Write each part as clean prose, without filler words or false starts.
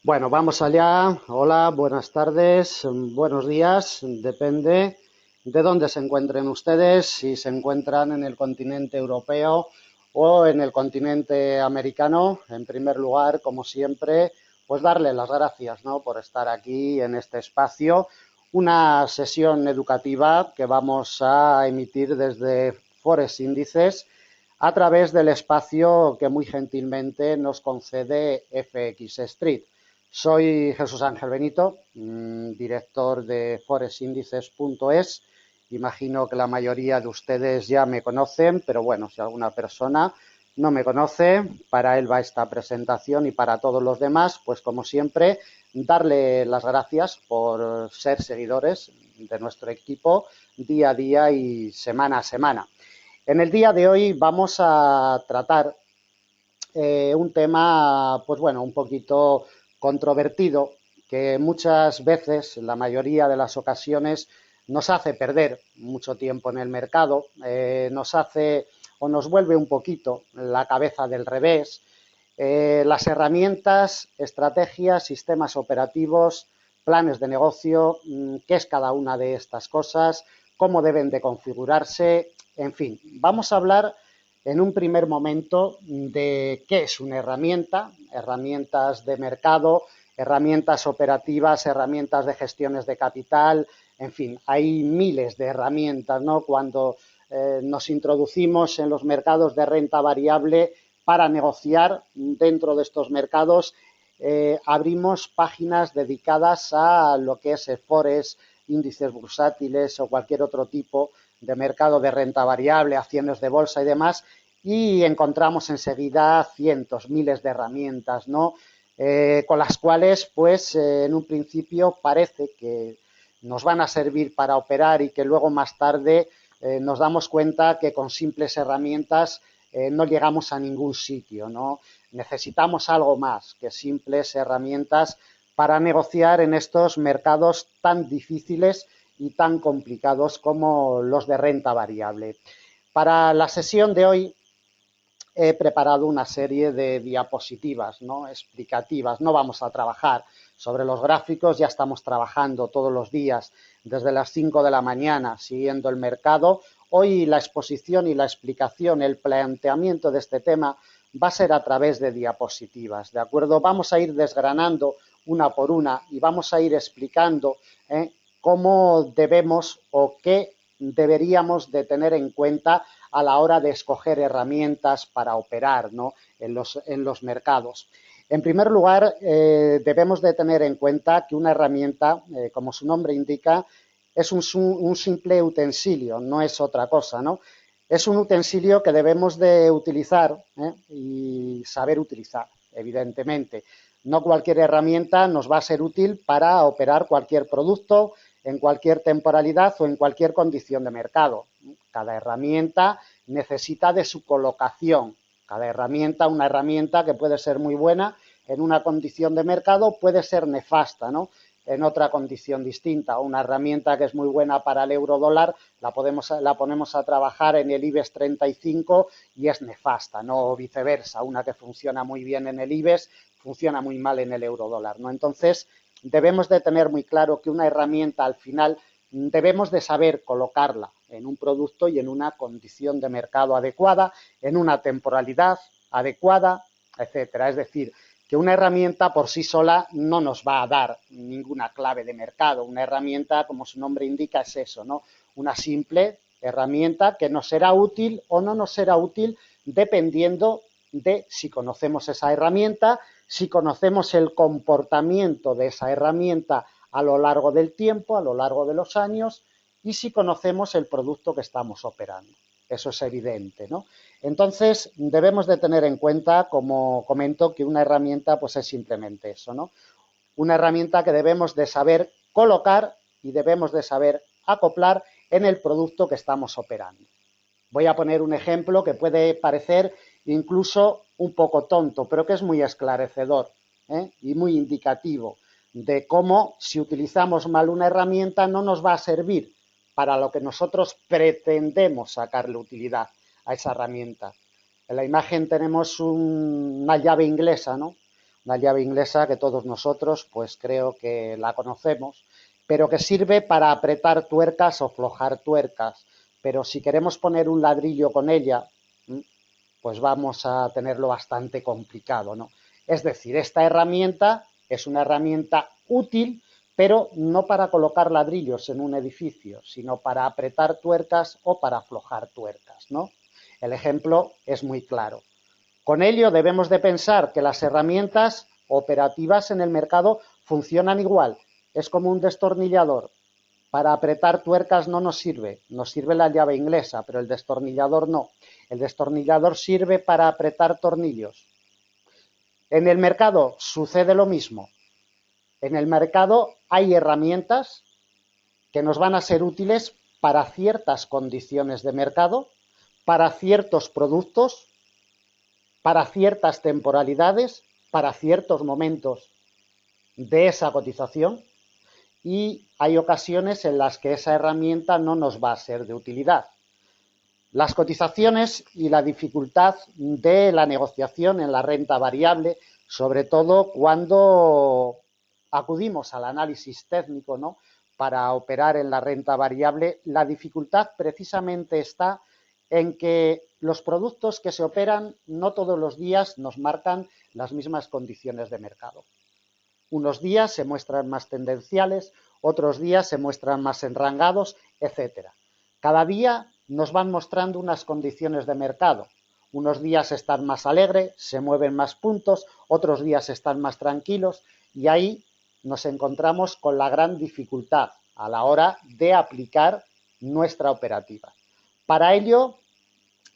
Bueno, vamos allá. Hola, buenas tardes, buenos días. Depende de dónde se encuentren ustedes, si se encuentran en el continente europeo o en el continente americano. En primer lugar, como siempre, pues darle las gracias, ¿no?, por estar aquí en este espacio. Una sesión educativa que vamos a emitir desde Forex Índices a través del espacio que muy gentilmente nos concede FX Street. Soy Jesús Ángel Benito, director de forexindices.es. Imagino que la mayoría de ustedes ya me conocen, pero bueno, si alguna persona no me conoce, para él va esta presentación y para todos los demás, pues como siempre, darle las gracias por ser seguidores de nuestro equipo día a día y semana a semana. En el día de hoy vamos a tratar un tema, pues bueno, un poquito controvertido, que muchas veces, la mayoría de las ocasiones, nos hace perder mucho tiempo en el mercado, nos hace o nos vuelve un poquito la cabeza del revés. Las herramientas, estrategias, sistemas operativos, planes de negocio, qué es cada una de estas cosas, cómo deben de configurarse, en fin, vamos a hablar en un primer momento de qué es una herramienta, herramientas de mercado, herramientas operativas, herramientas de gestiones de capital, en fin, hay miles de herramientas, ¿no? Cuando nos introducimos en los mercados de renta variable para negociar dentro de estos mercados, abrimos páginas dedicadas a lo que es el Forex, índices bursátiles o cualquier otro tipo de mercado de renta variable, acciones de bolsa y demás, y encontramos enseguida cientos, miles de herramientas, ¿no? Con las cuales, pues, en un principio parece que nos van a servir para operar y que luego más tarde nos damos cuenta que con simples herramientas no llegamos a ningún sitio, ¿no? Necesitamos algo más que simples herramientas para negociar en estos mercados tan difíciles y tan complicados como los de renta variable. Para la sesión de hoy he preparado una serie de diapositivas, ¿no?, explicativas. No vamos a trabajar sobre los gráficos, ya estamos trabajando todos los días desde las 5 de la mañana siguiendo el mercado. Hoy la exposición y la explicación, el planteamiento de este tema va a ser a través de diapositivas, ¿de acuerdo? Vamos a ir desgranando una por una y vamos a ir explicando cómo debemos o qué deberíamos de tener en cuenta a la hora de escoger herramientas para operar, ¿no?, en los mercados. En primer lugar, debemos de tener en cuenta que una herramienta, como su nombre indica, es un simple utensilio, no es otra cosa, ¿no? Es un utensilio que debemos de utilizar y saber utilizar, evidentemente. No cualquier herramienta nos va a ser útil para operar cualquier producto en cualquier temporalidad o en cualquier condición de mercado. Cada herramienta necesita de su colocación. Cada herramienta, una herramienta que puede ser muy buena en una condición de mercado, puede ser nefasta, ¿no?, en otra condición distinta. Una herramienta que es muy buena para el euro dólar la ponemos a trabajar en el IBEX 35 y es nefasta, no, o viceversa. Una que funciona muy bien en el IBEX funciona muy mal en el euro dólar, ¿no? Entonces, debemos de tener muy claro que una herramienta al final debemos de saber colocarla en un producto y en una condición de mercado adecuada, en una temporalidad adecuada, etcétera. Es decir, que una herramienta por sí sola no nos va a dar ninguna clave de mercado. Una herramienta, como su nombre indica, es eso, ¿no? Una simple herramienta que nos será útil o no nos será útil dependiendo de si conocemos esa herramienta, si conocemos el comportamiento de esa herramienta a lo largo del tiempo, a lo largo de los años, y si conocemos el producto que estamos operando. Eso es evidente, ¿no? Entonces, debemos de tener en cuenta, como comento, que una herramienta pues es simplemente eso, ¿no? Una herramienta que debemos de saber colocar y debemos de saber acoplar en el producto que estamos operando. Voy a poner un ejemplo que puede parecer incluso un poco tonto, pero que es muy esclarecedor y muy indicativo de cómo, si utilizamos mal una herramienta, no nos va a servir para lo que nosotros pretendemos sacarle utilidad a esa herramienta. En la imagen tenemos una llave inglesa, ¿no?, una llave inglesa que todos nosotros pues creo que la conocemos, pero que sirve para apretar tuercas o aflojar tuercas. Pero si queremos poner un ladrillo con ella, pues vamos a tenerlo bastante complicado, ¿no? Es decir, esta herramienta es una herramienta útil, pero no para colocar ladrillos en un edificio, sino para apretar tuercas o para aflojar tuercas, ¿no? El ejemplo es muy claro. Con ello debemos de pensar que las herramientas operativas en el mercado funcionan igual. Es como un destornillador. Para apretar tuercas no nos sirve la llave inglesa, pero el destornillador no. El destornillador sirve para apretar tornillos. En el mercado sucede lo mismo. En el mercado hay herramientas que nos van a ser útiles para ciertas condiciones de mercado, para ciertos productos, para ciertas temporalidades, para ciertos momentos de esa cotización, y hay ocasiones en las que esa herramienta no nos va a ser de utilidad. Las cotizaciones y la dificultad de la negociación en la renta variable, sobre todo cuando acudimos al análisis técnico, ¿no?, para operar en la renta variable, la dificultad precisamente está en que los productos que se operan no todos los días nos marcan las mismas condiciones de mercado. Unos días se muestran más tendenciales, otros días se muestran más enrangados, etcétera. Cada día nos van mostrando unas condiciones de mercado. Unos días están más alegres, se mueven más puntos, otros días están más tranquilos, y ahí nos encontramos con la gran dificultad a la hora de aplicar nuestra operativa. Para ello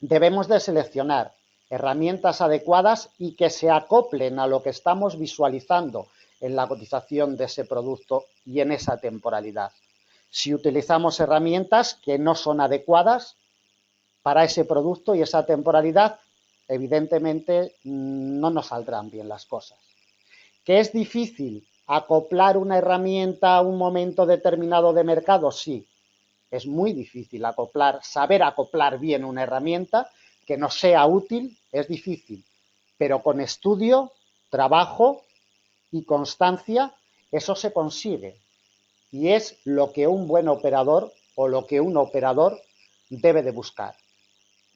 debemos de seleccionar herramientas adecuadas y que se acoplen a lo que estamos visualizando en la cotización de ese producto y en esa temporalidad. Si utilizamos herramientas que no son adecuadas para ese producto y esa temporalidad, evidentemente no nos saldrán bien las cosas. ¿Que es difícil acoplar una herramienta a un momento determinado de mercado? Sí, es muy difícil saber acoplar bien una herramienta que nos sea útil, es difícil, pero con estudio, trabajo y constancia eso se consigue, y es lo que un buen operador o lo que un operador debe de buscar: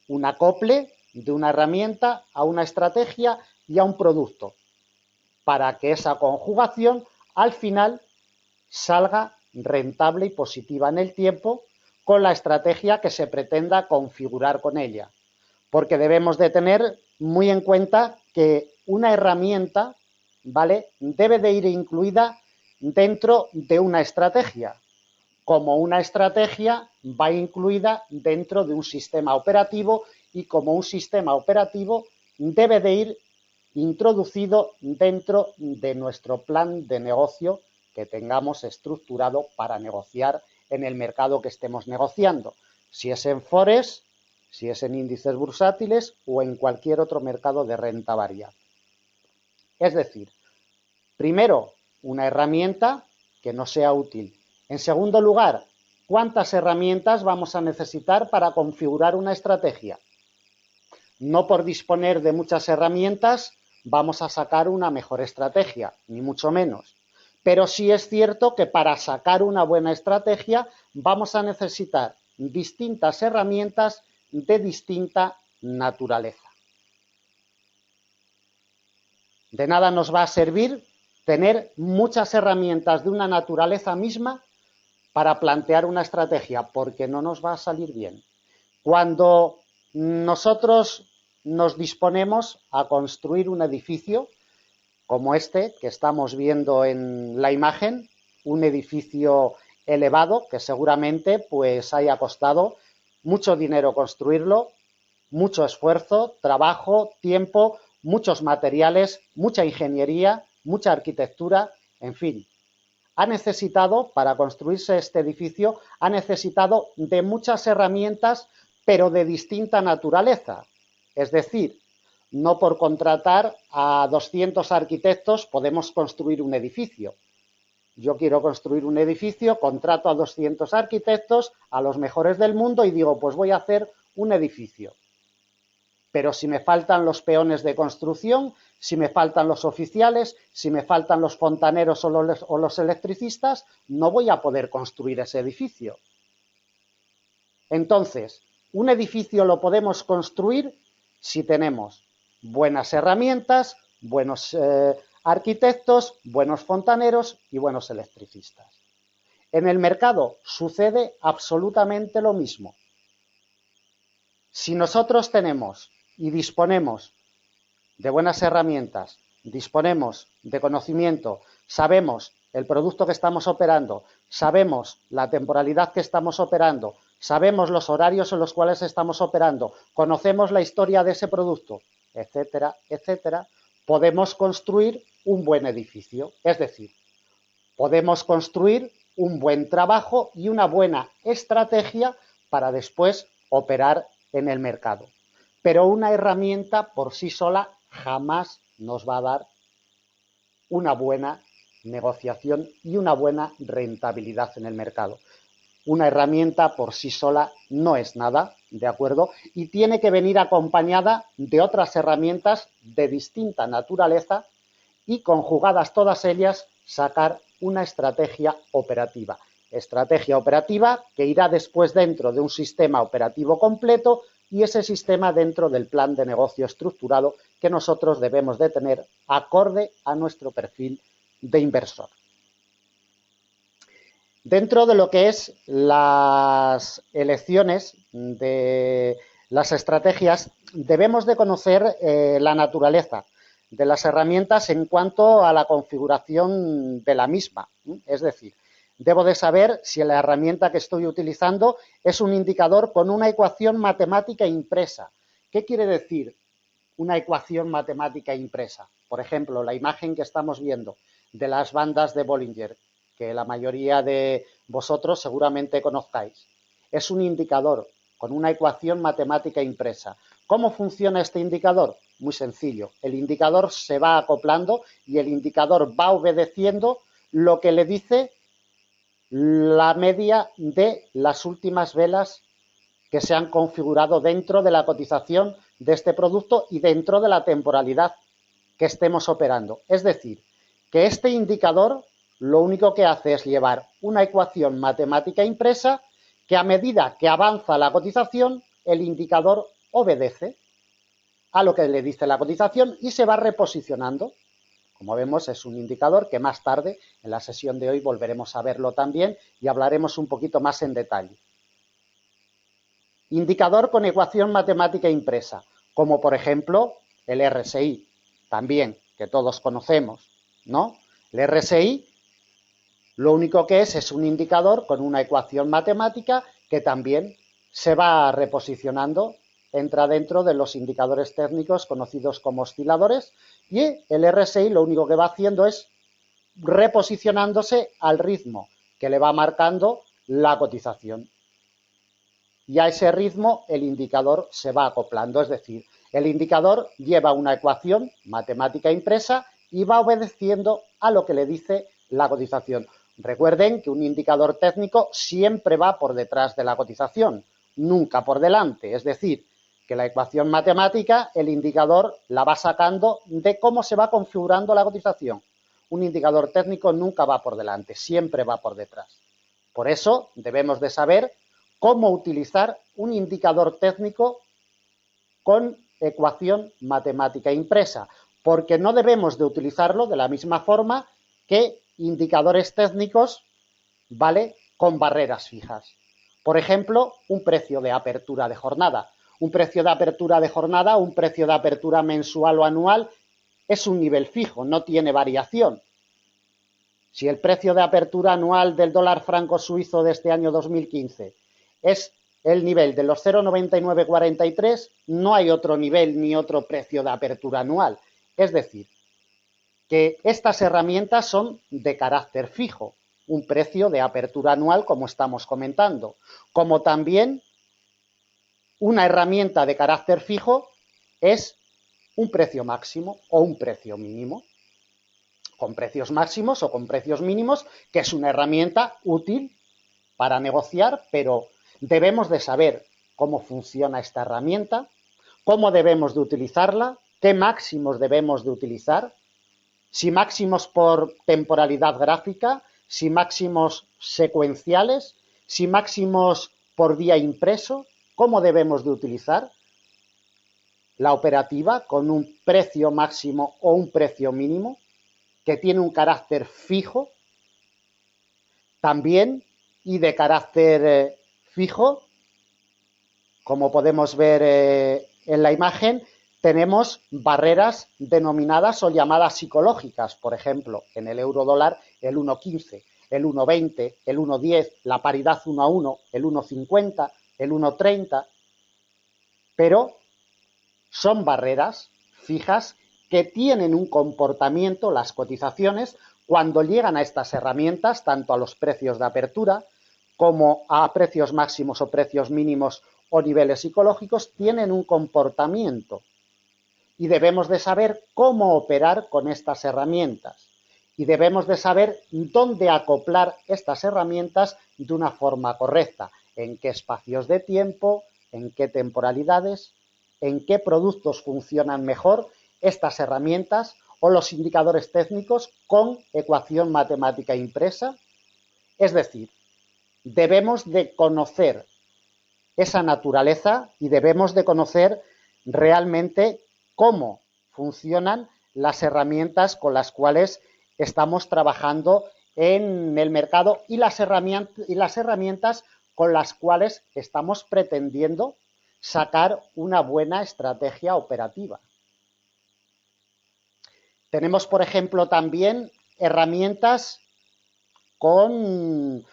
un acople de una herramienta a una estrategia y a un producto, para que esa conjugación al final salga rentable y positiva en el tiempo con la estrategia que se pretenda configurar con ella. Porque debemos de tener muy en cuenta que una herramienta, ¿vale?, debe de ir incluida dentro de una estrategia, como una estrategia va incluida dentro de un sistema operativo, y como un sistema operativo debe de ir introducido dentro de nuestro plan de negocio que tengamos estructurado para negociar en el mercado que estemos negociando, si es en Forex, si es en índices bursátiles o en cualquier otro mercado de renta variable. Es decir, primero, una herramienta que nos sea útil. En segundo lugar, ¿cuántas herramientas vamos a necesitar para configurar una estrategia? No por disponer de muchas herramientas vamos a sacar una mejor estrategia, ni mucho menos. Pero sí es cierto que para sacar una buena estrategia vamos a necesitar distintas herramientas de distinta naturaleza. De nada nos va a servir tener muchas herramientas de una naturaleza misma para plantear una estrategia, porque no nos va a salir bien. Cuando nosotros nos disponemos a construir un edificio como este que estamos viendo en la imagen, un edificio elevado que seguramente pues haya costado mucho dinero construirlo, mucho esfuerzo, trabajo, tiempo, muchos materiales, mucha ingeniería, mucha arquitectura, en fin. Ha necesitado, para construirse este edificio, ha necesitado de muchas herramientas, pero de distinta naturaleza. Es decir, no por contratar a 200 arquitectos podemos construir un edificio. Yo quiero construir un edificio, contrato a 200 arquitectos, a los mejores del mundo, y digo, pues voy a hacer un edificio. Pero si me faltan los peones de construcción, si me faltan los oficiales, si me faltan los fontaneros o los electricistas, no voy a poder construir ese edificio. Entonces, un edificio lo podemos construir si tenemos buenas herramientas, buenos arquitectos, buenos fontaneros y buenos electricistas. En el mercado sucede absolutamente lo mismo. Si nosotros tenemos y disponemos de buenas herramientas, disponemos de conocimiento, sabemos el producto que estamos operando, sabemos la temporalidad que estamos operando, sabemos los horarios en los cuales estamos operando, conocemos la historia de ese producto, etcétera, etcétera, podemos construir un buen edificio. Es decir, podemos construir un buen trabajo y una buena estrategia para después operar en el mercado. Pero una herramienta por sí sola jamás nos va a dar una buena negociación y una buena rentabilidad en el mercado. Una herramienta por sí sola no es nada, ¿de acuerdo? Y tiene que venir acompañada de otras herramientas de distinta naturaleza y conjugadas todas ellas sacar una estrategia operativa. Estrategia operativa que irá después dentro de un sistema operativo completo y ese sistema dentro del plan de negocio estructurado que nosotros debemos de tener acorde a nuestro perfil de inversor. Dentro de lo que es las elecciones de las estrategias, debemos de conocer la naturaleza de las herramientas en cuanto a la configuración de la misma. Es decir, debo de saber si la herramienta que estoy utilizando es un indicador con una ecuación matemática impresa. ¿Qué quiere decir una ecuación matemática impresa? Por ejemplo, la imagen que estamos viendo de las bandas de Bollinger, que la mayoría de vosotros seguramente conozcáis. Es un indicador con una ecuación matemática impresa. ¿Cómo funciona este indicador? Muy sencillo. El indicador se va acoplando y el indicador va obedeciendo lo que le dice la media de las últimas velas que se han configurado dentro de la cotización de este producto y dentro de la temporalidad que estemos operando. Es decir, que este indicador lo único que hace es llevar una ecuación matemática impresa que a medida que avanza la cotización, el indicador obedece a lo que le dice la cotización y se va reposicionando. Como vemos, es un indicador que más tarde, en la sesión de hoy, volveremos a verlo también y hablaremos un poquito más en detalle. Indicador con ecuación matemática impresa, como por ejemplo el RSI, también, que todos conocemos, ¿no? El RSI lo único que es un indicador con una ecuación matemática que también se va reposicionando, entra dentro de los indicadores técnicos conocidos como osciladores y el RSI lo único que va haciendo es reposicionándose al ritmo que le va marcando la cotización. Y a ese ritmo el indicador se va acoplando, es decir, el indicador lleva una ecuación matemática impresa y va obedeciendo a lo que le dice la cotización. Recuerden que un indicador técnico siempre va por detrás de la cotización, nunca por delante. Es decir, que la ecuación matemática, el indicador la va sacando de cómo se va configurando la cotización. Un indicador técnico nunca va por delante, siempre va por detrás. Por eso debemos de saber cómo utilizar un indicador técnico con ecuación matemática impresa, porque no debemos de utilizarlo de la misma forma que indicadores técnicos, ¿vale?, con barreras fijas. Por ejemplo, un precio de apertura de jornada. Un precio de apertura de jornada, un precio de apertura mensual o anual, es un nivel fijo, no tiene variación. Si el precio de apertura anual del dólar franco suizo de este año 2015 es el nivel de los 0,9943, no hay otro nivel ni otro precio de apertura anual. Es decir, que estas herramientas son de carácter fijo, un precio de apertura anual como estamos comentando, como también una herramienta de carácter fijo es un precio máximo o un precio mínimo, con precios máximos o con precios mínimos, que es una herramienta útil para negociar, pero debemos de saber cómo funciona esta herramienta, cómo debemos de utilizarla, qué máximos debemos de utilizar, si máximos por temporalidad gráfica, si máximos secuenciales, si máximos por día impreso, cómo debemos de utilizar la operativa con un precio máximo o un precio mínimo que tiene un carácter fijo también y de carácter fijo, como podemos ver en la imagen, tenemos barreras denominadas o llamadas psicológicas, por ejemplo, en el euro dólar el 1,15, el 1,20, el 1,10, la paridad 1 a 1, el 1,50, el 1,30, pero son barreras fijas que tienen un comportamiento, las cotizaciones, cuando llegan a estas herramientas, tanto a los precios de apertura como a precios máximos o precios mínimos o niveles psicológicos, tienen un comportamiento y debemos de saber cómo operar con estas herramientas y debemos de saber dónde acoplar estas herramientas de una forma correcta, en qué espacios de tiempo, en qué temporalidades, en qué productos funcionan mejor estas herramientas o los indicadores técnicos con ecuación matemática impresa. Es decir, debemos de conocer esa naturaleza y debemos de conocer realmente cómo funcionan las herramientas con las cuales estamos trabajando en el mercado y las herramientas con las cuales estamos pretendiendo sacar una buena estrategia operativa. Tenemos, por ejemplo, también herramientas con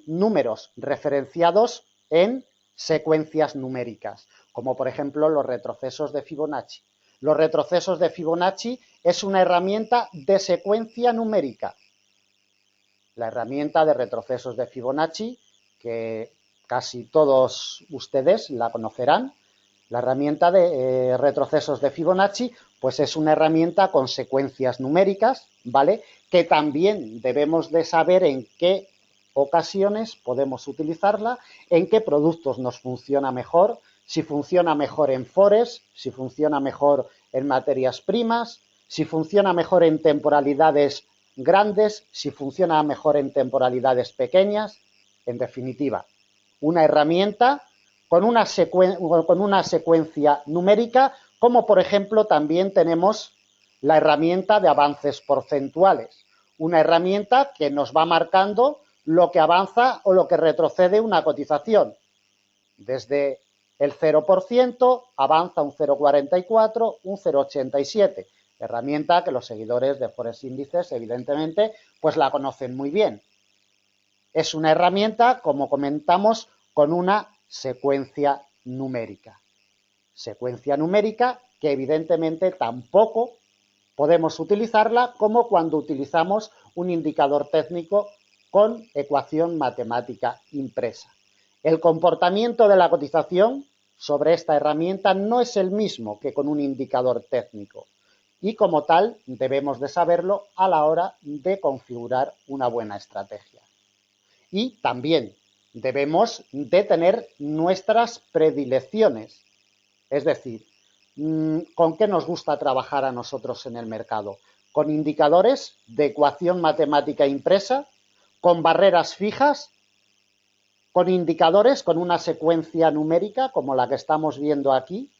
números referenciados en secuencias numéricas, como por ejemplo los retrocesos de Fibonacci. Los retrocesos de Fibonacci es una herramienta de secuencia numérica. La herramienta de retrocesos de Fibonacci, que casi todos ustedes la conocerán, la herramienta de retrocesos de Fibonacci, pues es una herramienta con secuencias numéricas, ¿vale? Que también debemos de saber en qué ocasiones podemos utilizarla, en qué productos nos funciona mejor, si funciona mejor en forex, si funciona mejor en materias primas, si funciona mejor en temporalidades grandes, si funciona mejor en temporalidades pequeñas. En definitiva, una herramienta con una secuencia numérica, como por ejemplo también tenemos la herramienta de avances porcentuales, una herramienta que nos va marcando lo que avanza o lo que retrocede una cotización. Desde el 0% avanza un 0,44, un 0,87, herramienta que los seguidores de Forex Índices evidentemente pues la conocen muy bien. Es una herramienta, como comentamos, con una secuencia numérica. Secuencia numérica que evidentemente tampoco podemos utilizarla como cuando utilizamos un indicador técnico con ecuación matemática impresa. El comportamiento de la cotización sobre esta herramienta no es el mismo que con un indicador técnico y como tal debemos de saberlo a la hora de configurar una buena estrategia. Y también debemos de tener nuestras predilecciones, es decir, ¿con qué nos gusta trabajar a nosotros en el mercado? ¿Con indicadores de ecuación matemática impresa? ¿Con barreras fijas? ¿Con indicadores con una secuencia numérica como la que estamos viendo aquí?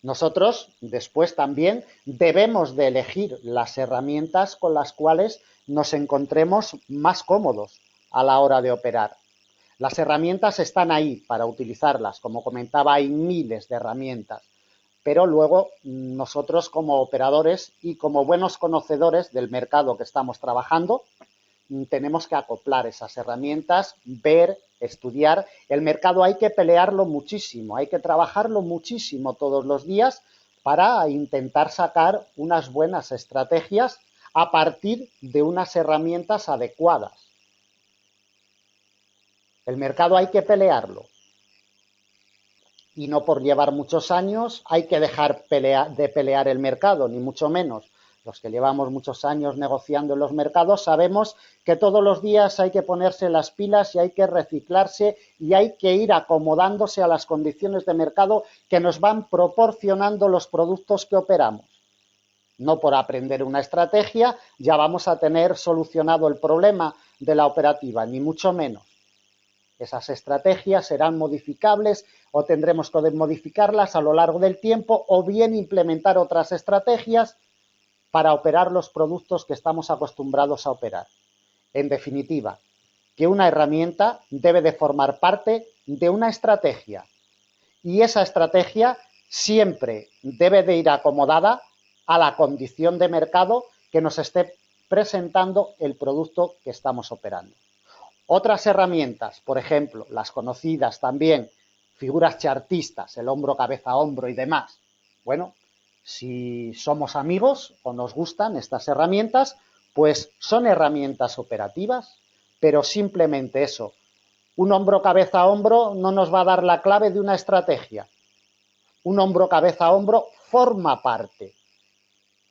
Nosotros después también debemos de elegir las herramientas con las cuales nos encontremos más cómodos a la hora de operar. Las herramientas están ahí para utilizarlas, como comentaba, hay miles de herramientas, pero luego nosotros como operadores y como buenos conocedores del mercado que estamos trabajando, tenemos que acoplar esas herramientas, ver, estudiar. El mercado hay que pelearlo muchísimo, hay que trabajarlo muchísimo todos los días para intentar sacar unas buenas estrategias a partir de unas herramientas adecuadas. El mercado hay que pelearlo. Y no por llevar muchos años hay que dejar de pelear el mercado, ni mucho menos. los que llevamos muchos años negociando en los mercados, sabemos que todos los días hay que ponerse las pilas y hay que reciclarse y hay que ir acomodándose a las condiciones de mercado que nos van proporcionando los productos que operamos. No por aprender una estrategia ya vamos a tener solucionado el problema de la operativa, ni mucho menos. Esas estrategias serán modificables o tendremos que modificarlas a lo largo del tiempo o bien implementar otras estrategias para operar los productos que estamos acostumbrados a operar. En definitiva, que una herramienta debe de formar parte de una estrategia y esa estrategia siempre debe de ir acomodada a la condición de mercado que nos esté presentando el producto que estamos operando. Otras herramientas, por ejemplo, las conocidas también, figuras chartistas, el hombro, cabeza, hombro y demás. Bueno, si somos amigos o nos gustan estas herramientas, pues son herramientas operativas, pero simplemente eso. Un hombro, cabeza, hombro no nos va a dar la clave de una estrategia. Un hombro, cabeza, hombro forma parte.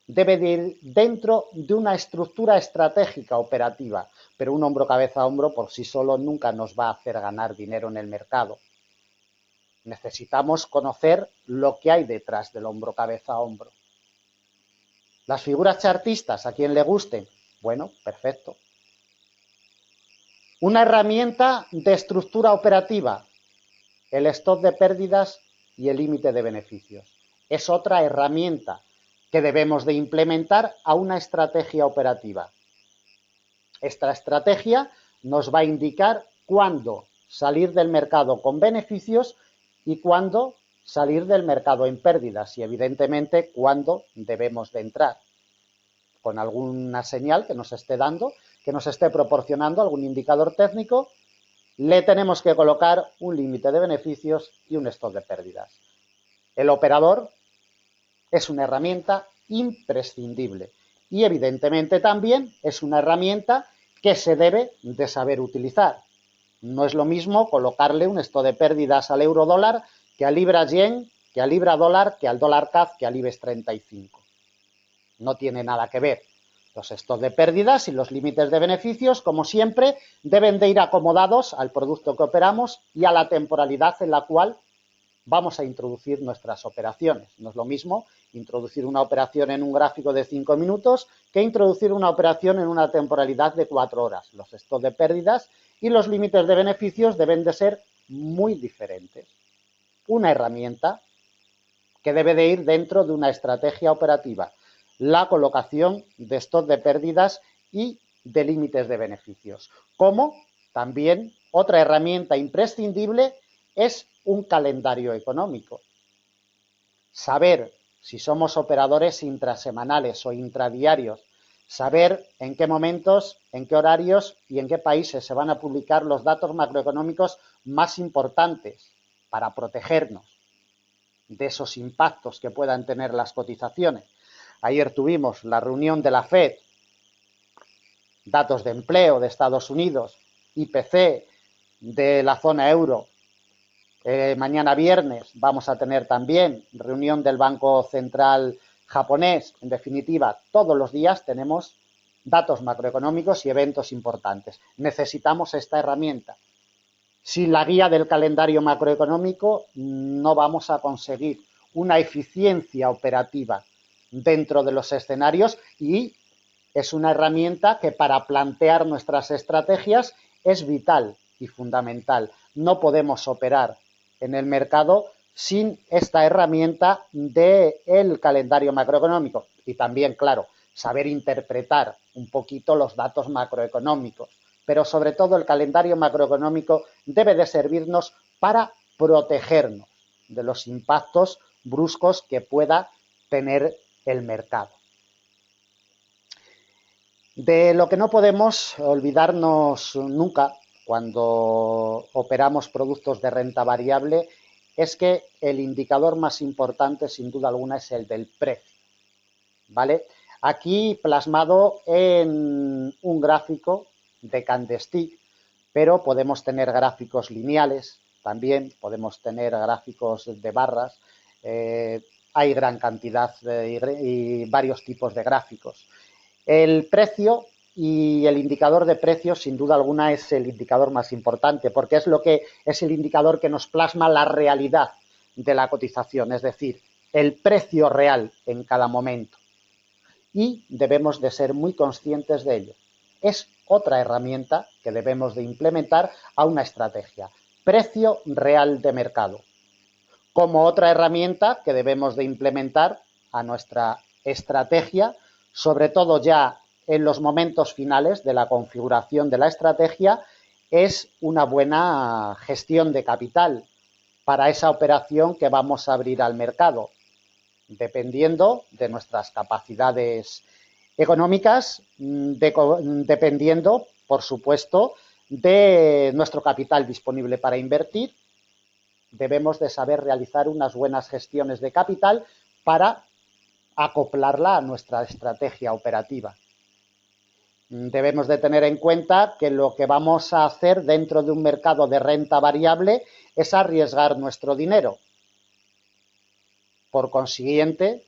Debe de ir dentro de una estructura estratégica operativa, pero un hombro, cabeza, hombro por sí solo nunca nos va a hacer ganar dinero en el mercado. Necesitamos conocer lo que hay detrás del hombro, cabeza, hombro. Las figuras chartistas, a quien le gusten, bueno, perfecto. Una herramienta de estructura operativa, el stop de pérdidas y el límite de beneficios. Es otra herramienta que debemos de implementar a una estrategia operativa. Esta estrategia nos va a indicar cuándo salir del mercado con beneficios y cuándo salir del mercado en pérdidas y, evidentemente, cuándo debemos de entrar. Con alguna señal que nos esté dando, que nos esté proporcionando algún indicador técnico, le tenemos que colocar un límite de beneficios y un stop de pérdidas. El operador es una herramienta imprescindible y, evidentemente, también es una herramienta que se debe de saber utilizar. No es lo mismo colocarle un stop de pérdidas al euro dólar que a libra yen, que a libra dólar, que al dólar CAD, que al IBEX 35. No tiene nada que ver. Los stops de pérdidas y los límites de beneficios, como siempre, deben de ir acomodados al producto que operamos y a la temporalidad en la cual vamos a introducir nuestras operaciones. No es lo mismo introducir una operación en un gráfico de 5 minutos que introducir una operación en una temporalidad de 4 horas. Los stops de pérdidas y los límites de beneficios deben de ser muy diferentes. Una herramienta que debe de ir dentro de una estrategia operativa, la colocación de stop de pérdidas y de límites de beneficios. Como también otra herramienta imprescindible es un calendario económico. Saber si somos operadores intrasemanales o intradiarios, saber en qué momentos, en qué horarios y en qué países se van a publicar los datos macroeconómicos más importantes para protegernos de esos impactos que puedan tener las cotizaciones. Ayer tuvimos la reunión de la FED, datos de empleo de Estados Unidos, IPC de la zona euro. Mañana viernes vamos a tener también reunión del Banco Central japonés. En definitiva, todos los días tenemos datos macroeconómicos y eventos importantes. Necesitamos esta herramienta. Sin la guía del calendario macroeconómico no vamos a conseguir una eficiencia operativa dentro de los escenarios y es una herramienta que para plantear nuestras estrategias es vital y fundamental. No podemos operar en el mercado sin esta herramienta del calendario macroeconómico y también, claro, saber interpretar un poquito los datos macroeconómicos, pero sobre todo el calendario macroeconómico debe de servirnos para protegernos de los impactos bruscos que pueda tener el mercado. De lo que no podemos olvidarnos nunca cuando operamos productos de renta variable es que el indicador más importante, sin duda alguna, es el del precio, ¿vale? Aquí plasmado en un gráfico de candlestick, pero podemos tener gráficos lineales, también podemos tener gráficos de barras. hay gran cantidad y varios tipos de gráficos. El precio y el indicador de precios, sin duda alguna, es el indicador más importante, porque es el indicador que nos plasma la realidad de la cotización, es decir, el precio real en cada momento. Y debemos de ser muy conscientes de ello. Es otra herramienta que debemos de implementar a una estrategia. Precio real de mercado. Como otra herramienta que debemos de implementar a nuestra estrategia, sobre todo ya en los momentos finales de la configuración de la estrategia, es una buena gestión de capital para esa operación que vamos a abrir al mercado, dependiendo de nuestras capacidades económicas, dependiendo, por supuesto, de nuestro capital disponible para invertir. Debemos de saber realizar unas buenas gestiones de capital para acoplarla a nuestra estrategia operativa. Debemos de tener en cuenta que lo que vamos a hacer dentro de un mercado de renta variable es arriesgar nuestro dinero. Por consiguiente,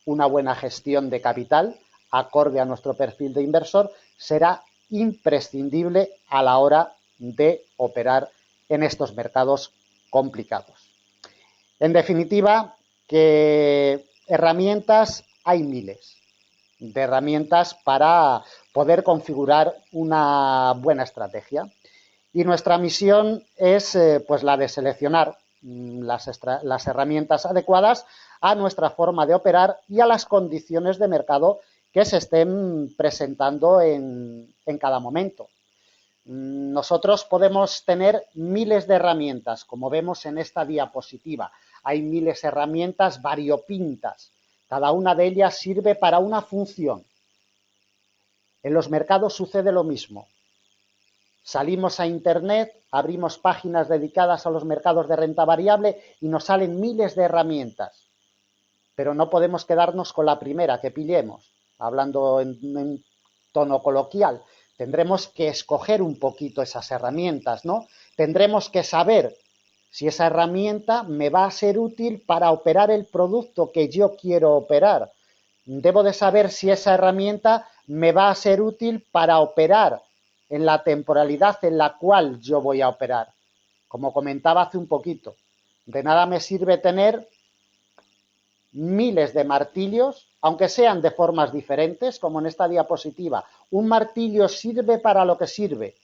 una buena gestión de capital, acorde a nuestro perfil de inversor, será imprescindible a la hora de operar en estos mercados complicados. En definitiva, que herramientas hay miles de herramientas para poder configurar una buena estrategia. Y nuestra misión es pues la de seleccionar las herramientas adecuadas a nuestra forma de operar y a las condiciones de mercado que se estén presentando en cada momento. Nosotros podemos tener miles de herramientas, como vemos en esta diapositiva. Hay miles de herramientas variopintas. Cada una de ellas sirve para una función. En los mercados sucede lo mismo. Salimos a Internet, abrimos páginas dedicadas a los mercados de renta variable y nos salen miles de herramientas. Pero no podemos quedarnos con la primera que pillemos, hablando en tono coloquial. Tendremos que escoger un poquito esas herramientas, ¿no? Tendremos que saber si esa herramienta me va a ser útil para operar el producto que yo quiero operar. Debo de saber si esa herramienta me va a ser útil para operar en la temporalidad en la cual yo voy a operar. Como comentaba hace un poquito, de nada me sirve tener miles de martillos, aunque sean de formas diferentes, como en esta diapositiva. Un martillo sirve para lo que sirve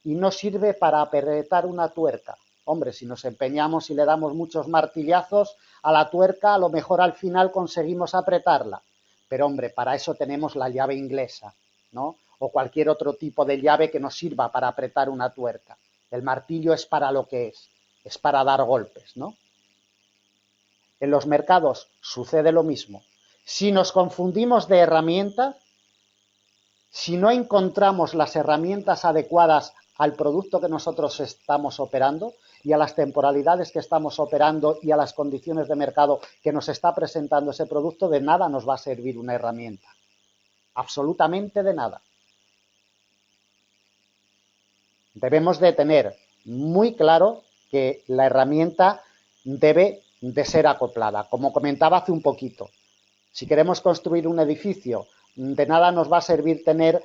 y no sirve para apretar una tuerca. Hombre, si nos empeñamos y le damos muchos martillazos a la tuerca, a lo mejor al final conseguimos apretarla. Pero, hombre, para eso tenemos la llave inglesa, ¿no? O cualquier otro tipo de llave que nos sirva para apretar una tuerca. El martillo es para lo que es para dar golpes, ¿no? En los mercados sucede lo mismo. Si nos confundimos de herramientas, si no encontramos las herramientas adecuadas al producto que nosotros estamos operando y a las temporalidades que estamos operando y a las condiciones de mercado que nos está presentando ese producto, de nada nos va a servir una herramienta. Absolutamente de nada. Debemos de tener muy claro que la herramienta debe de ser acoplada. Como comentaba hace un poquito, si queremos construir un edificio, de nada nos va a servir tener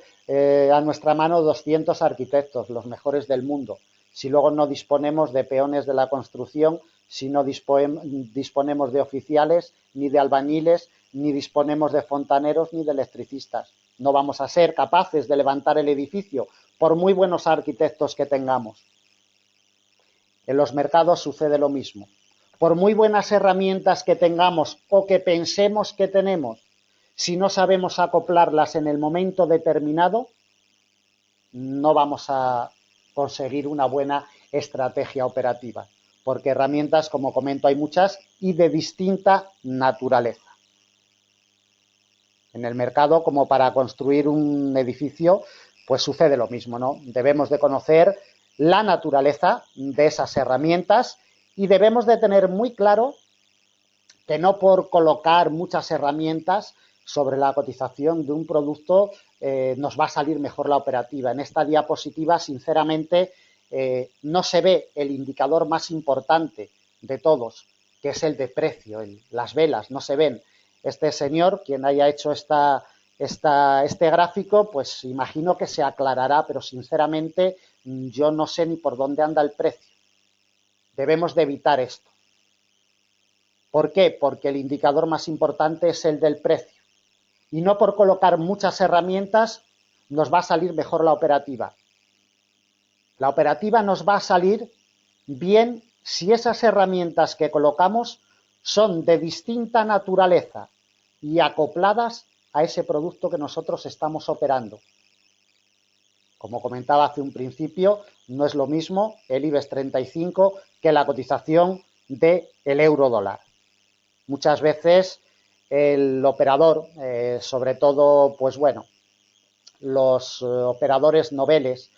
a nuestra mano 200 arquitectos, los mejores del mundo, si luego no disponemos de peones de la construcción, si no disponemos de oficiales, ni de albañiles, ni disponemos de fontaneros, ni de electricistas. No vamos a ser capaces de levantar el edificio, por muy buenos arquitectos que tengamos. En los mercados sucede lo mismo. Por muy buenas herramientas que tengamos o que pensemos que tenemos, si no sabemos acoplarlas en el momento determinado, no vamos a conseguir una buena estrategia operativa, porque herramientas, como comento, hay muchas y de distinta naturaleza. En el mercado, como para construir un edificio, pues sucede lo mismo, ¿no? Debemos de conocer la naturaleza de esas herramientas y debemos de tener muy claro que no por colocar muchas herramientas sobre la cotización de un producto nos va a salir mejor la operativa. En esta diapositiva, sinceramente, no se ve el indicador más importante de todos, que es el de precio. Las velas no se ven. Este señor, quien haya hecho este gráfico, pues imagino que se aclarará, pero sinceramente yo no sé ni por dónde anda el precio. Debemos de evitar esto. ¿Por qué? Porque el indicador más importante es el del precio. Y no por colocar muchas herramientas nos va a salir mejor la operativa. La operativa nos va a salir bien si esas herramientas que colocamos son de distinta naturaleza y acopladas a ese producto que nosotros estamos operando. Como comentaba hace un principio, no es lo mismo el IBEX 35 que la cotización del euro dólar. Muchas veces el operador, sobre todo, pues bueno, los operadores noveles,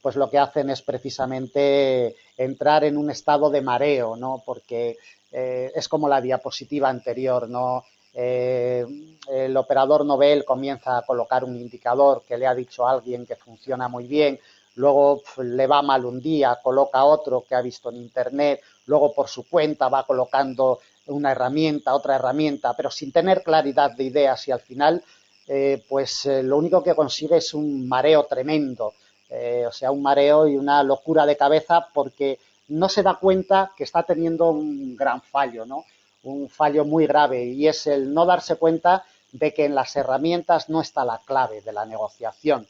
pues lo que hacen es precisamente entrar en un estado de mareo, ¿no? Porque es como la diapositiva anterior, ¿no? El operador novel comienza a colocar un indicador que le ha dicho a alguien que funciona muy bien, luego le va mal un día, coloca otro que ha visto en internet, luego por su cuenta va colocando una herramienta, otra herramienta, pero sin tener claridad de ideas y al final lo único que consigue es un mareo tremendo. O sea, un mareo y una locura de cabeza porque no se da cuenta que está teniendo un gran fallo, ¿no? Un fallo muy grave y es el no darse cuenta de que en las herramientas no está la clave de la negociación.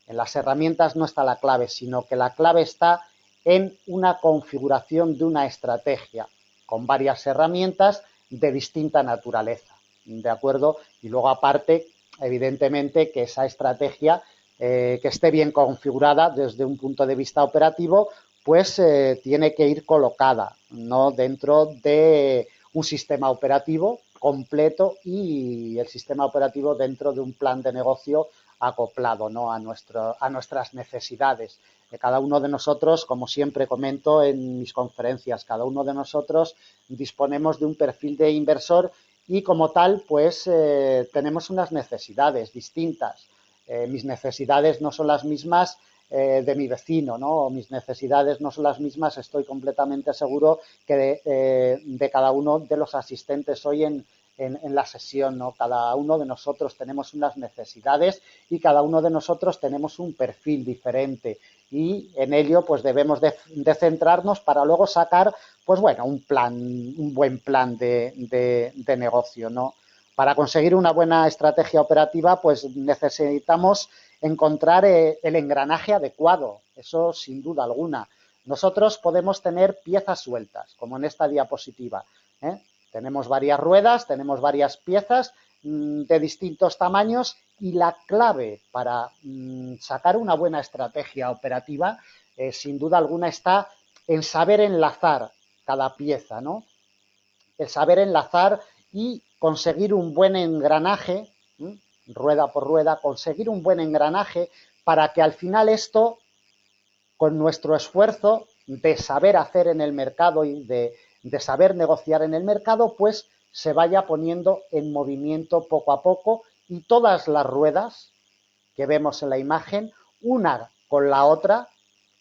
En las herramientas no está la clave, sino que la clave está en una configuración de una estrategia con varias herramientas de distinta naturaleza, ¿de acuerdo? Y luego aparte, evidentemente, que esa estrategia que esté bien configurada desde un punto de vista operativo, pues tiene que ir colocada, ¿no? Dentro de un sistema operativo completo y el sistema operativo dentro de un plan de negocio acoplado, ¿no? a nuestras necesidades. Cada uno de nosotros, como siempre comento en mis conferencias, cada uno de nosotros disponemos de un perfil de inversor y como tal, pues tenemos unas necesidades distintas. Mis necesidades no son las mismas de mi vecino, ¿no? O mis necesidades no son las mismas, estoy completamente seguro que de cada uno de los asistentes hoy en la sesión, ¿no? Cada uno de nosotros tenemos unas necesidades y cada uno de nosotros tenemos un perfil diferente y en ello pues debemos de centrarnos para luego sacar pues bueno, un buen plan de negocio, ¿no? Para conseguir una buena estrategia operativa, pues necesitamos encontrar el engranaje adecuado, eso sin duda alguna. Nosotros podemos tener piezas sueltas, como en esta diapositiva, ¿eh? Tenemos varias ruedas, tenemos varias piezas de distintos tamaños y la clave para sacar una buena estrategia operativa, sin duda alguna, está en saber enlazar cada pieza, ¿no? El saber enlazar y conseguir un buen engranaje, rueda por rueda, conseguir un buen engranaje para que al final esto, con nuestro esfuerzo de saber hacer en el mercado y de saber negociar en el mercado, pues se vaya poniendo en movimiento poco a poco y todas las ruedas que vemos en la imagen, una con la otra,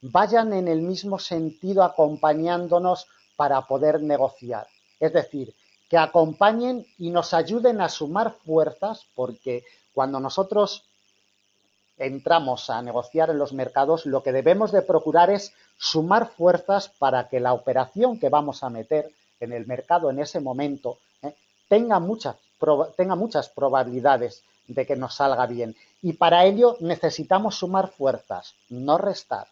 vayan en el mismo sentido acompañándonos para poder negociar. Es decir, que acompañen y nos ayuden a sumar fuerzas, porque cuando nosotros entramos a negociar en los mercados, lo que debemos de procurar es sumar fuerzas para que la operación que vamos a meter en el mercado en ese momento tenga muchas probabilidades de que nos salga bien. Y para ello necesitamos sumar fuerzas, no restar.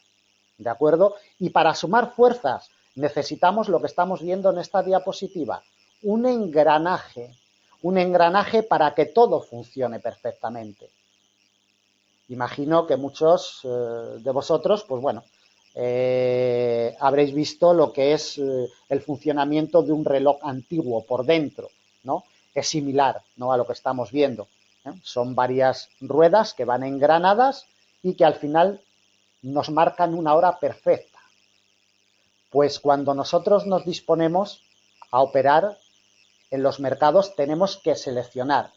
¿De acuerdo? Y para sumar fuerzas necesitamos lo que estamos viendo en esta diapositiva, un engranaje para que todo funcione perfectamente. Imagino que muchos de vosotros, pues bueno, habréis visto lo que es el funcionamiento de un reloj antiguo por dentro, ¿no? Es similar, ¿no?, a lo que estamos viendo. Son varias ruedas que van engranadas y que al final nos marcan una hora perfecta. Pues cuando nosotros nos disponemos a operar en los mercados tenemos que seleccionar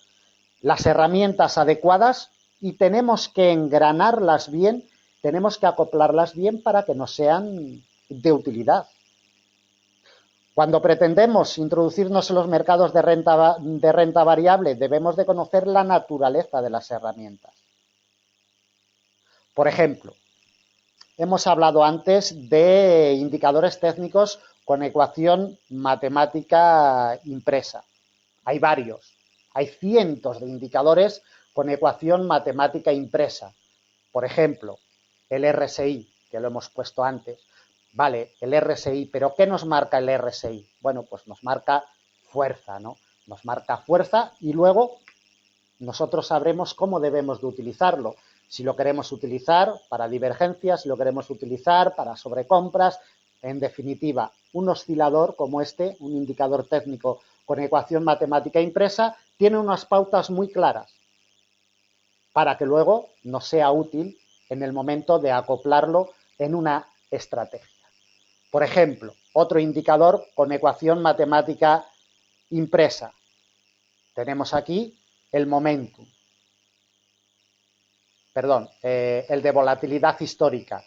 las herramientas adecuadas y tenemos que engranarlas bien, tenemos que acoplarlas bien para que nos sean de utilidad. Cuando pretendemos introducirnos en los mercados de renta variable, debemos de conocer la naturaleza de las herramientas. Por ejemplo, hemos hablado antes de indicadores técnicos con ecuación matemática impresa. Hay varios, hay cientos de indicadores con ecuación matemática impresa. Por ejemplo, el RSI, que lo hemos puesto antes. Vale, el RSI, pero ¿qué nos marca el RSI? Bueno, pues nos marca fuerza, ¿no? Nos marca fuerza y luego nosotros sabremos cómo debemos de utilizarlo. Si lo queremos utilizar para divergencias, si lo queremos utilizar para sobrecompras, en definitiva, un oscilador como este, un indicador técnico con ecuación matemática impresa, tiene unas pautas muy claras para que luego nos sea útil en el momento de acoplarlo en una estrategia. Por ejemplo, otro indicador con ecuación matemática impresa. Tenemos aquí el momentum. Perdón, el de volatilidad histórica.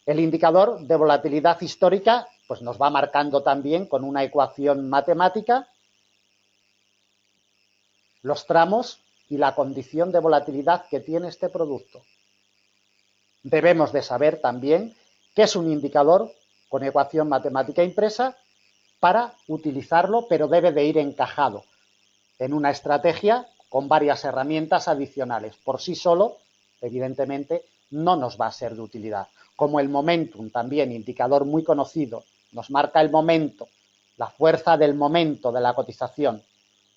El indicador de volatilidad histórica pues nos va marcando también con una ecuación matemática los tramos y la condición de volatilidad que tiene este producto. Debemos de saber también qué es un indicador con ecuación matemática impresa para utilizarlo, pero debe de ir encajado en una estrategia con varias herramientas adicionales. Por sí solo, evidentemente, no nos va a ser de utilidad. Como el momentum, también indicador muy conocido, nos marca el momento, la fuerza del momento de la cotización,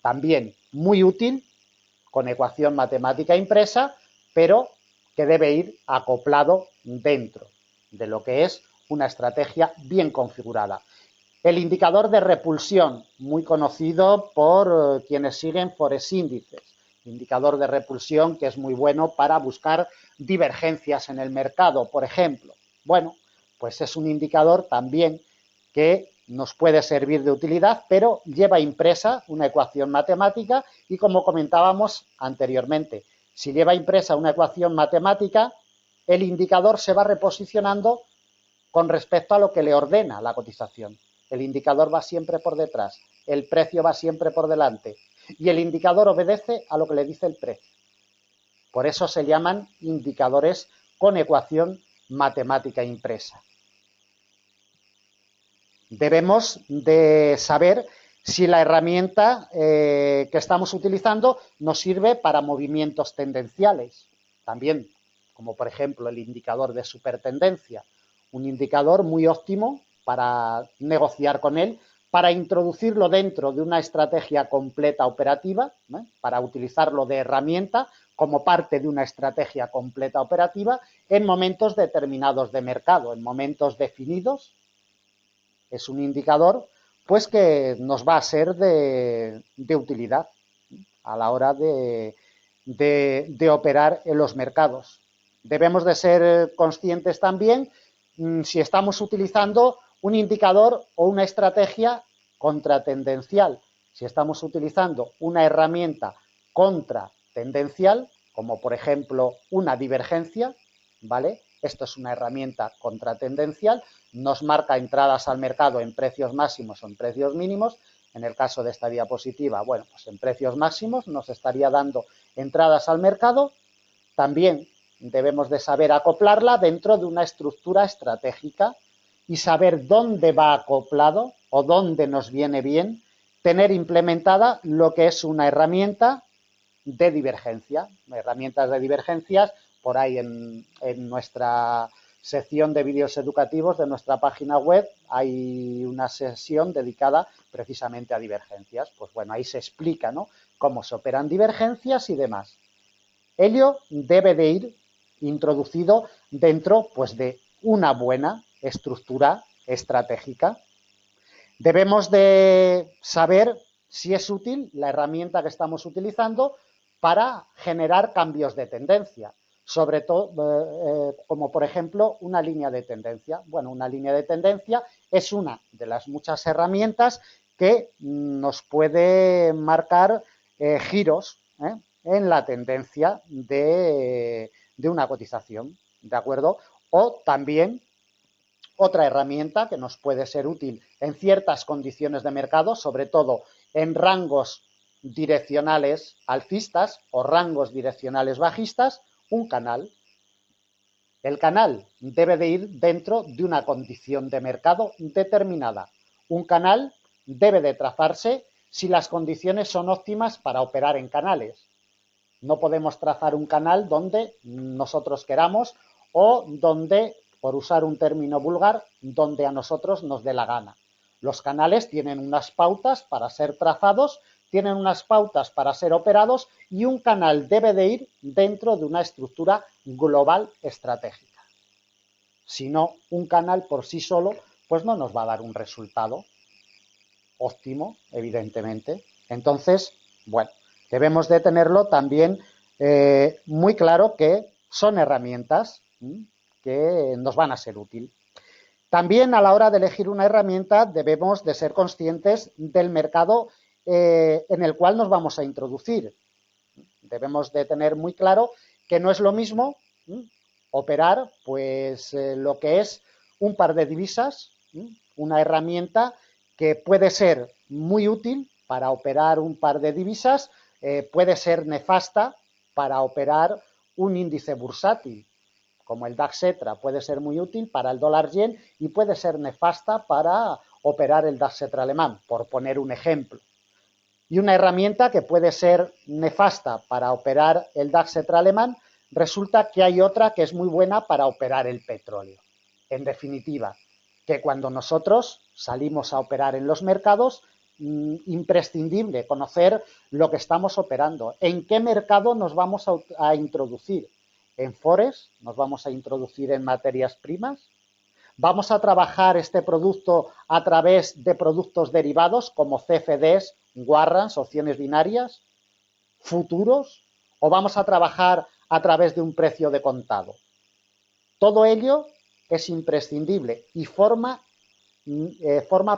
también muy útil, con ecuación matemática impresa, pero que debe ir acoplado dentro de lo que es una estrategia bien configurada. El indicador de repulsión, muy conocido por quienes siguen Forex índices. Indicador de repulsión que es muy bueno para buscar divergencias en el mercado, por ejemplo. Bueno, pues es un indicador también que nos puede servir de utilidad, pero lleva impresa una ecuación matemática y, como comentábamos anteriormente, si lleva impresa una ecuación matemática, el indicador se va reposicionando con respecto a lo que le ordena la cotización. El indicador va siempre por detrás, el precio va siempre por delante y el indicador obedece a lo que le dice el precio. Por eso se llaman indicadores con ecuación matemática impresa. Debemos de saber si la herramienta que estamos utilizando nos sirve para movimientos tendenciales. También, como por ejemplo el indicador de supertendencia, un indicador muy óptimo para negociar con él, para introducirlo dentro de una estrategia completa operativa, ¿no? Para utilizarlo de herramienta como parte de una estrategia completa operativa en momentos determinados de mercado, en momentos definidos. Es un indicador pues que nos va a ser de utilidad a la hora de operar en los mercados. Debemos de ser conscientes también si estamos utilizando un indicador o una estrategia contratendencial. Si estamos utilizando una herramienta contratendencial, como por ejemplo una divergencia, ¿vale? Esto es una herramienta contratendencial, nos marca entradas al mercado en precios máximos o en precios mínimos. En el caso de esta diapositiva, bueno, pues en precios máximos nos estaría dando entradas al mercado. También debemos de saber acoplarla dentro de una estructura estratégica y saber dónde va acoplado o dónde nos viene bien tener implementada lo que es una herramienta de divergencia. Herramientas de divergencias, por ahí en nuestra sección de vídeos educativos de nuestra página web hay una sesión dedicada precisamente a divergencias. Pues bueno, ahí se explica, ¿no?, cómo se operan divergencias y demás. Ello debe de ir introducido dentro pues, de una buena estructura estratégica. Debemos de saber si es útil la herramienta que estamos utilizando para generar cambios de tendencia, sobre todo como por ejemplo una línea de tendencia. Bueno, una línea de tendencia es una de las muchas herramientas que nos puede marcar giros en la tendencia de una cotización, ¿de acuerdo? O también otra herramienta que nos puede ser útil en ciertas condiciones de mercado, sobre todo en rangos direccionales alcistas o rangos direccionales bajistas, un canal. El canal debe de ir dentro de una condición de mercado determinada. Un canal debe de trazarse si las condiciones son óptimas para operar en canales. No podemos trazar un canal donde nosotros queramos o donde, por usar un término vulgar, donde a nosotros nos dé la gana. Los canales tienen unas pautas para ser trazados, tienen unas pautas para ser operados y un canal debe de ir dentro de una estructura global estratégica. Si no, un canal por sí solo pues no nos va a dar un resultado óptimo, evidentemente. Entonces, bueno, debemos de tenerlo también muy claro que son herramientas que nos van a ser útiles. También a la hora de elegir una herramienta debemos de ser conscientes del mercado en el cual nos vamos a introducir. Debemos de tener muy claro que no es lo mismo operar pues lo que es un par de divisas, una herramienta que puede ser muy útil para operar un par de divisas, puede ser nefasta para operar un índice bursátil, como el DAX Etra, puede ser muy útil para el dólar yen y puede ser nefasta para operar el DAX Etra alemán, por poner un ejemplo. Y una herramienta que puede ser nefasta para operar el DAX Etra alemán, resulta que hay otra que es muy buena para operar el petróleo. En definitiva, que cuando nosotros salimos a operar en los mercados, imprescindible conocer lo que estamos operando, en qué mercado nos vamos a introducir. ¿En Forex? ¿Nos vamos a introducir en materias primas? ¿Vamos a trabajar este producto a través de productos derivados como CFDs, warrants, opciones binarias, futuros? ¿O vamos a trabajar a través de un precio de contado? Todo ello es imprescindible y forma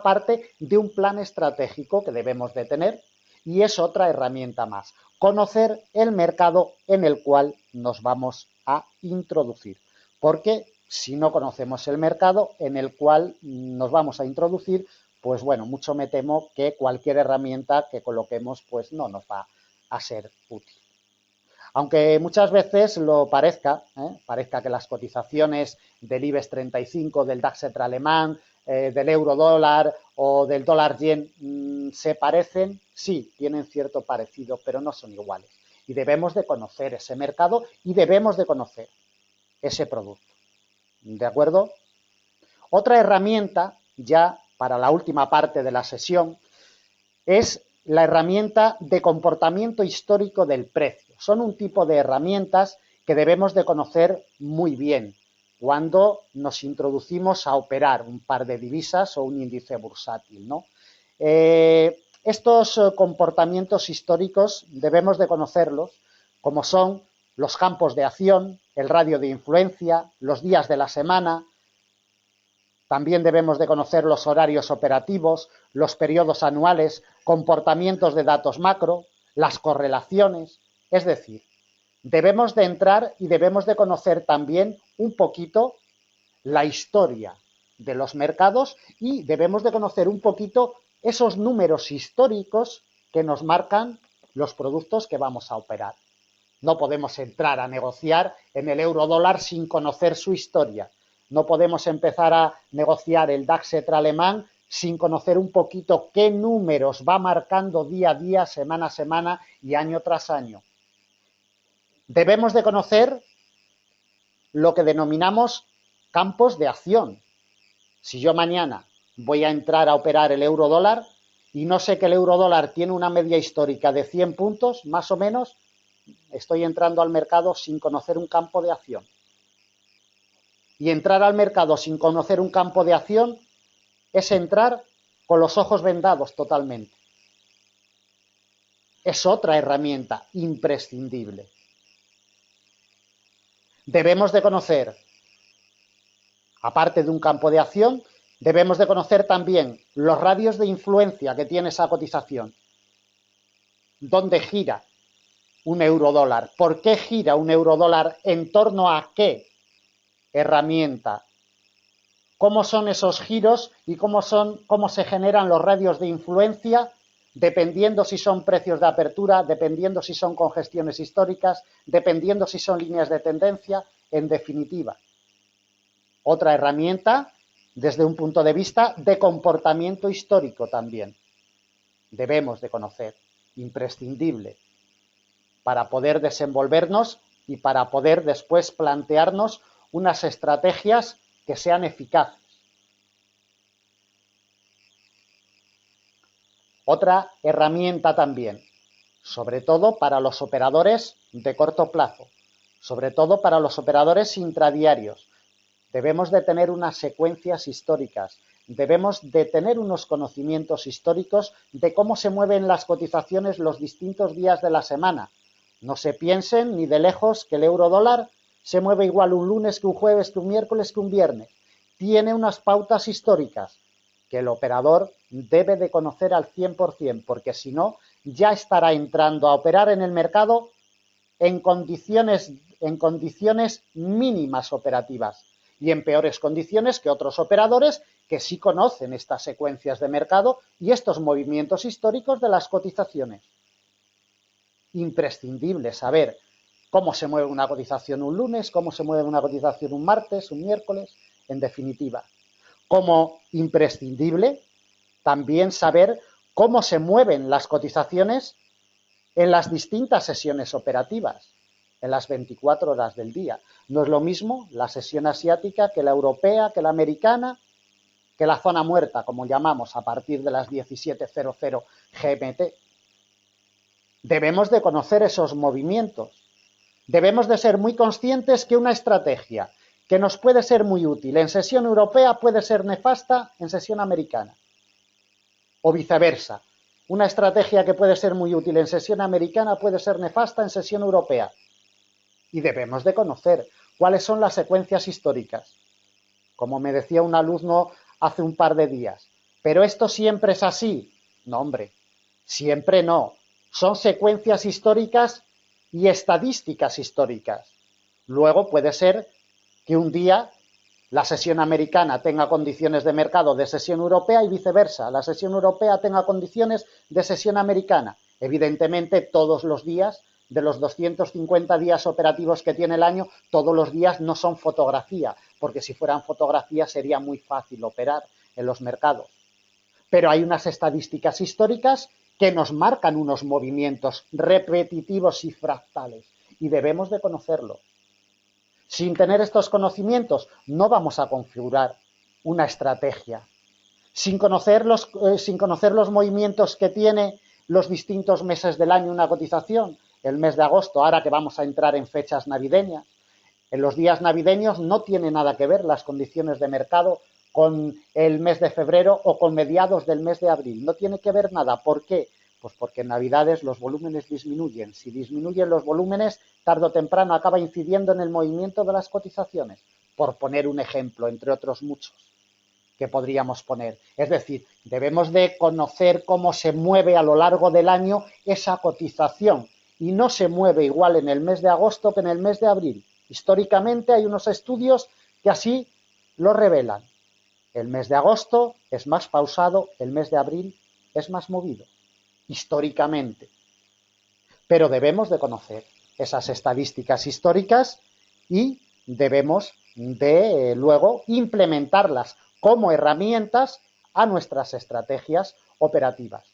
parte de un plan estratégico que debemos de tener y es otra herramienta más. Conocer el mercado en el cual nos vamos a introducir. Porque si no conocemos el mercado en el cual nos vamos a introducir, pues bueno, mucho me temo que cualquier herramienta que coloquemos pues no nos va a ser útil. Aunque muchas veces lo parezca, parezca que las cotizaciones del IBEX 35, del DAX Etra alemán, del euro dólar o del dólar yen se parecen, sí, tienen cierto parecido, pero no son iguales. Y debemos de conocer ese mercado y debemos de conocer ese producto. ¿De acuerdo? Otra herramienta, ya para la última parte de la sesión, es la herramienta de comportamiento histórico del precio. Son un tipo de herramientas que debemos de conocer muy bien cuando nos introducimos a operar un par de divisas o un índice bursátil, ¿no? Estos comportamientos históricos debemos de conocerlos, como son los campos de acción, el radio de influencia, los días de la semana. También debemos de conocer los horarios operativos, los periodos anuales, comportamientos de datos macro, las correlaciones. Es decir, debemos de entrar y debemos de conocer también un poquito la historia de los mercados y debemos de conocer un poquito esos números históricos que nos marcan los productos que vamos a operar. No podemos entrar a negociar en el euro dólar sin conocer su historia. No podemos empezar a negociar el DAX Etra alemán sin conocer un poquito qué números va marcando día a día, semana a semana y año tras año. Debemos de conocer lo que denominamos campos de acción. Si yo mañana voy a entrar a operar el euro dólar y no sé que el euro dólar tiene una media histórica de 100 puntos, más o menos, estoy entrando al mercado sin conocer un campo de acción. Y entrar al mercado sin conocer un campo de acción es entrar con los ojos vendados totalmente. Es otra herramienta imprescindible. Debemos de conocer, aparte de un campo de acción, debemos de conocer también los radios de influencia que tiene esa cotización. ¿Dónde gira un euro dólar? ¿Por qué gira un euro dólar? ¿En torno a qué herramienta cómo son esos giros y cómo se generan los radios de influencia, dependiendo si son precios de apertura, dependiendo si son congestiones históricas, dependiendo si son líneas de tendencia, en definitiva. Otra herramienta desde un punto de vista de comportamiento histórico también. Debemos de conocer, imprescindible, para poder desenvolvernos y para poder después plantearnos unas estrategias que sean eficaces. Otra herramienta también, sobre todo para los operadores de corto plazo, sobre todo para los operadores intradiarios. Debemos de tener unas secuencias históricas, debemos de tener unos conocimientos históricos de cómo se mueven las cotizaciones los distintos días de la semana. No se piensen ni de lejos que el euro-dólar se mueve igual un lunes que un jueves, que un miércoles, que un viernes. Tiene unas pautas históricas que el operador debe de conocer al 100%, porque si no, ya estará entrando a operar en el mercado en condiciones mínimas operativas y en peores condiciones que otros operadores que sí conocen estas secuencias de mercado y estos movimientos históricos de las cotizaciones. Imprescindible saber cómo se mueve una cotización un lunes, cómo se mueve una cotización un martes, un miércoles, en definitiva. Como imprescindible también saber cómo se mueven las cotizaciones en las distintas sesiones operativas, en las 24 horas del día. No es lo mismo la sesión asiática que la europea, que la americana, que la zona muerta, como llamamos, a partir de las 17:00 GMT. Debemos de conocer esos movimientos. Debemos de ser muy conscientes que una estrategia que nos puede ser muy útil en sesión europea puede ser nefasta en sesión americana. O viceversa. Una estrategia que puede ser muy útil en sesión americana puede ser nefasta en sesión europea. Y debemos de conocer cuáles son las secuencias históricas. Como me decía un alumno hace un par de días, ¿pero esto siempre es así? No, hombre, siempre no. Son secuencias históricas y estadísticas históricas. Luego puede ser que un día la sesión americana tenga condiciones de mercado de sesión europea y viceversa, la sesión europea tenga condiciones de sesión americana. Evidentemente, todos los días, de los 250 días operativos que tiene el año, todos los días no son fotografía, porque si fueran fotografía sería muy fácil operar en los mercados. Pero hay unas estadísticas históricas que nos marcan unos movimientos repetitivos y fractales, y debemos de conocerlo. Sin tener estos conocimientos no vamos a configurar una estrategia. Sin conocer los movimientos que tiene los distintos meses del año una cotización, el mes de agosto, ahora que vamos a entrar en fechas navideñas, en los días navideños no tiene nada que ver las condiciones de mercado con el mes de febrero o con mediados del mes de abril. No tiene que ver nada. ¿Por qué? Pues porque en Navidades los volúmenes disminuyen. Si disminuyen los volúmenes, tarde o temprano acaba incidiendo en el movimiento de las cotizaciones, por poner un ejemplo, entre otros muchos que podríamos poner. Es decir, debemos de conocer cómo se mueve a lo largo del año esa cotización y no se mueve igual en el mes de agosto que en el mes de abril. Históricamente hay unos estudios que así lo revelan. El mes de agosto es más pausado, el mes de abril es más movido, históricamente. Pero debemos de conocer esas estadísticas históricas y debemos de luego implementarlas como herramientas a nuestras estrategias operativas.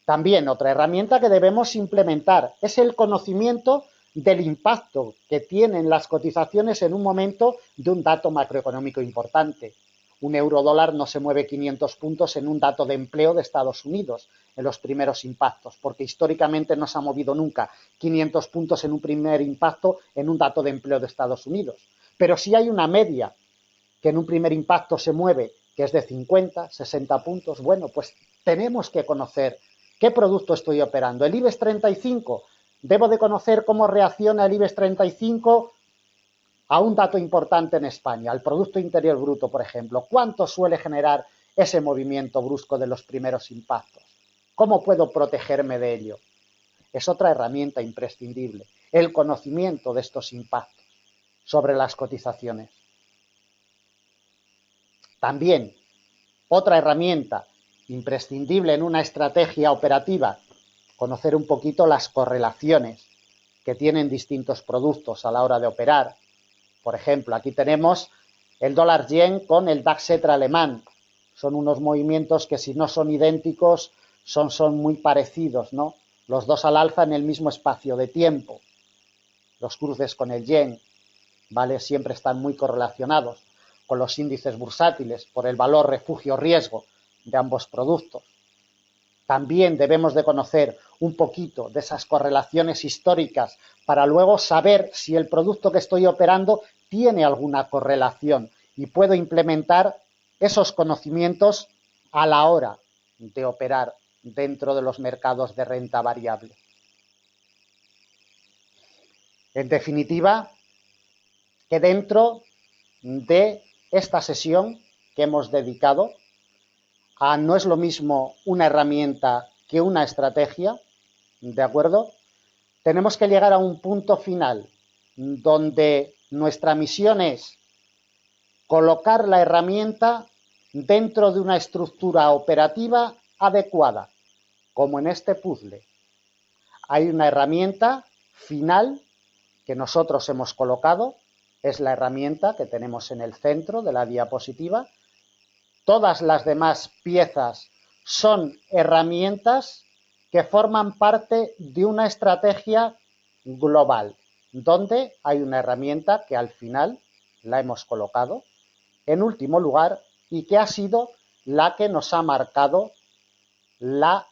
También otra herramienta que debemos implementar es el conocimiento del impacto que tienen las cotizaciones en un momento de un dato macroeconómico importante. Un eurodólar no se mueve 500 puntos en un dato de empleo de Estados Unidos, en los primeros impactos, porque históricamente no se ha movido nunca 500 puntos en un primer impacto en un dato de empleo de Estados Unidos. Pero sí hay una media que en un primer impacto se mueve, que es de 50, 60 puntos. Bueno, pues tenemos que conocer qué producto estoy operando. El IBEX 35, debo de conocer cómo reacciona el IBEX 35 a un dato importante en España, al Producto Interior Bruto, por ejemplo. ¿Cuánto suele generar ese movimiento brusco de los primeros impactos? ¿Cómo puedo protegerme de ello? Es otra herramienta imprescindible, el conocimiento de estos impactos sobre las cotizaciones. También, otra herramienta imprescindible en una estrategia operativa, conocer un poquito las correlaciones que tienen distintos productos a la hora de operar. Por ejemplo, aquí tenemos el dólar yen con el DAX-Etra alemán. Son unos movimientos que, si no son idénticos, son muy parecidos, ¿no? Los dos al alza en el mismo espacio de tiempo. Los cruces con el yen, ¿vale? Siempre están muy correlacionados con los índices bursátiles por el valor refugio-riesgo de ambos productos. También debemos de conocer un poquito de esas correlaciones históricas para luego saber si el producto que estoy operando tiene alguna correlación y puedo implementar esos conocimientos a la hora de operar dentro de los mercados de renta variable. En definitiva, que dentro de esta sesión que hemos dedicado a no es lo mismo una herramienta que una estrategia, ¿de acuerdo? Tenemos que llegar a un punto final donde nuestra misión es colocar la herramienta dentro de una estructura operativa adecuada, como en este puzzle. Hay una herramienta final que nosotros hemos colocado, es la herramienta que tenemos en el centro de la diapositiva. Todas las demás piezas son herramientas que forman parte de una estrategia global, donde hay una herramienta que al final la hemos colocado en último lugar y que ha sido la que nos ha marcado la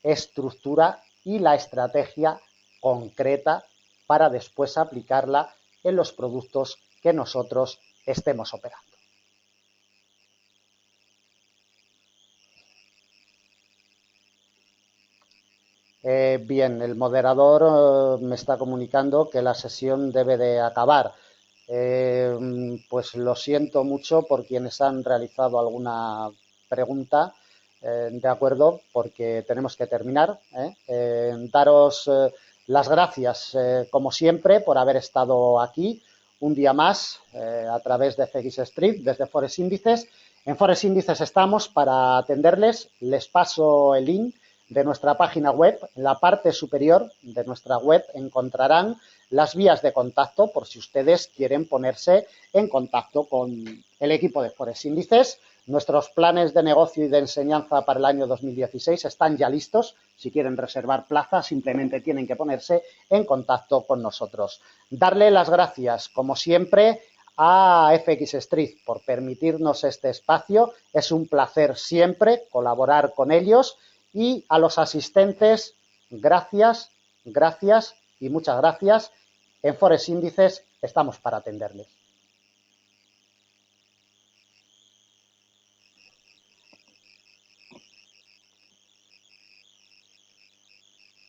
estructura y la estrategia concreta para después aplicarla en los productos que nosotros estemos operando. Bien, el moderador me está comunicando que la sesión debe de acabar. Pues lo siento mucho por quienes han realizado alguna pregunta, de acuerdo, porque tenemos que terminar. Daros las gracias, como siempre, por haber estado aquí un día más a través de FX Street, desde Forex Índices. En Forex Índices estamos para atenderles. Les paso el link de nuestra página web. En la parte superior de nuestra web encontrarán las vías de contacto por si ustedes quieren ponerse en contacto con el equipo de Forex Índices. Nuestros planes de negocio y de enseñanza para el año 2016 están ya listos. Si quieren reservar plaza, simplemente tienen que ponerse en contacto con nosotros. Darle las gracias, como siempre, a FX Street por permitirnos este espacio. Es un placer siempre colaborar con ellos. Y a los asistentes, gracias, gracias y muchas gracias. En Forex Índices estamos para atenderles.